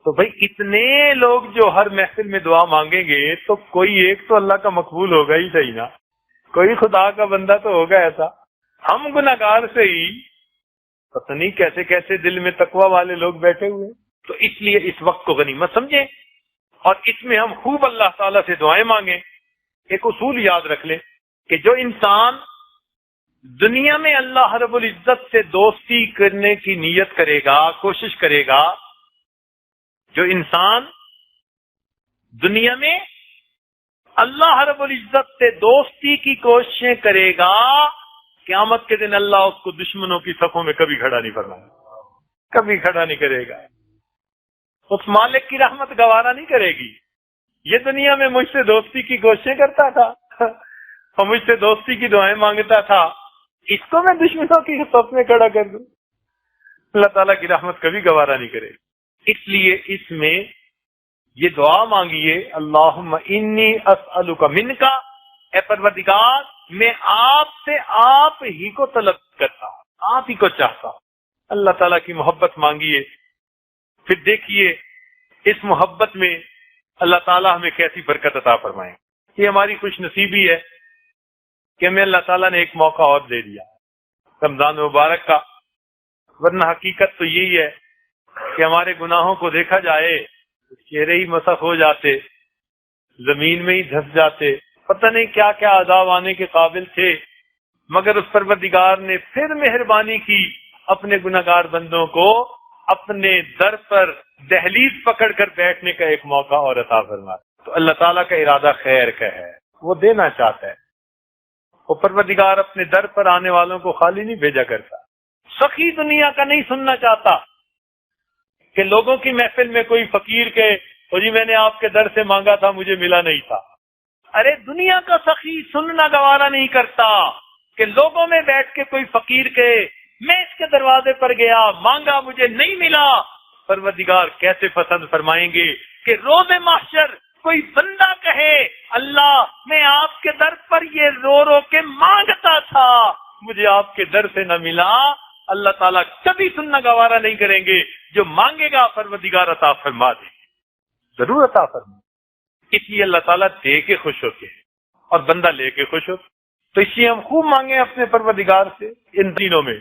تو بھائی اتنے لوگ جو ہر محفل میں دعا مانگیں گے تو کوئی ایک تو اللہ کا مقبول ہوگا ہی صحیح نا، کوئی خدا کا بندہ تو ہوگا ایسا۔ ہم گناہگار سے ہی پتہ نہیں کیسے کیسے دل میں تقوی والے لوگ بیٹھے ہوئے۔ تو اس لیے اس وقت کو غنیمت سمجھیں اور اس میں ہم خوب اللہ تعالیٰ سے دعائیں مانگیں۔ ایک اصول یاد رکھ لیں کہ جو انسان دنیا میں اللہ رب العزت سے دوستی کرنے کی نیت کرے گا، کوشش کرے گا، جو انسان دنیا میں اللہ رب العزت سے دوستی کی کوششیں کرے گا، قیامت کے دن اللہ اس کو دشمنوں کی صفوں میں کبھی کھڑا نہیں فرمائے گا، کبھی کھڑا نہیں کرے گا۔ اس مالک کی رحمت گوارا نہیں کرے گی۔ یہ دنیا میں مجھ سے دوستی کی کوششیں کرتا تھا اور مجھ سے دوستی کی دعائیں مانگتا تھا، اس کو میں دشمنوں کی صف میں کھڑا کر دوں، اللہ تعالیٰ کی رحمت کبھی گوارا نہیں کرے گی۔ اس لیے اس میں یہ دعا مانگیے، اللہم انی اسألک منک، اے پروردگار میں آپ سے آپ ہی کو طلب کرتا ہوں، آپ ہی کو چاہتا ہوں۔ اللہ تعالیٰ کی محبت مانگیے، پھر دیکھیے اس محبت میں اللہ تعالیٰ ہمیں کیسی برکت عطا فرمائیں۔ یہ ہماری خوش نصیبی ہے کہ ہمیں اللہ تعالیٰ نے ایک موقع اور دے دیا رمضان مبارک کا، ورنہ حقیقت تو یہی ہے کہ ہمارے گناہوں کو دیکھا جائے چہرے ہی مسخ ہو جاتے، زمین میں ہی دھس جاتے، پتہ نہیں کیا کیا عذاب آنے کے قابل تھے، مگر اس پروردگار نے پھر مہربانی کی، اپنے گناہگار بندوں کو اپنے در پر دہلیز پکڑ کر بیٹھنے کا ایک موقع اور عطا فرمایا۔ تو اللہ تعالیٰ کا ارادہ خیر کا ہے، وہ دینا چاہتا ہے۔ وہ پروردگار اپنے در پر آنے والوں کو خالی نہیں بھیجا کرتا۔ سخی دنیا کا نہیں سننا چاہتا کہ لوگوں کی محفل میں کوئی فقیر کہے تو جی میں نے آپ کے در سے مانگا تھا مجھے ملا نہیں تھا۔ ارے دنیا کا سخی سننا گوارا نہیں کرتا کہ لوگوں میں بیٹھ کے کوئی فقیر کہے میں اس کے دروازے پر گیا مانگا مجھے نہیں ملا۔ پروردگار کیسے پسند فرمائیں گے کہ روز محشر کوئی بندہ کہے اللہ میں آپ کے در پر یہ رو رو کے مانگتا تھا مجھے آپ کے در سے نہ ملا۔ اللہ تعالیٰ کبھی سننا گوارا نہیں کریں گے، جو مانگے گا پروردگار عطا فرما دے گے، ضرور عطا فرما۔ اس لیے اللہ تعالیٰ دے کے خوش ہوتے ہیں اور بندہ لے کے خوش ہوتا، تو اس لیے ہم خوب مانگیں اپنے پروردگار سے ان دنوں میں۔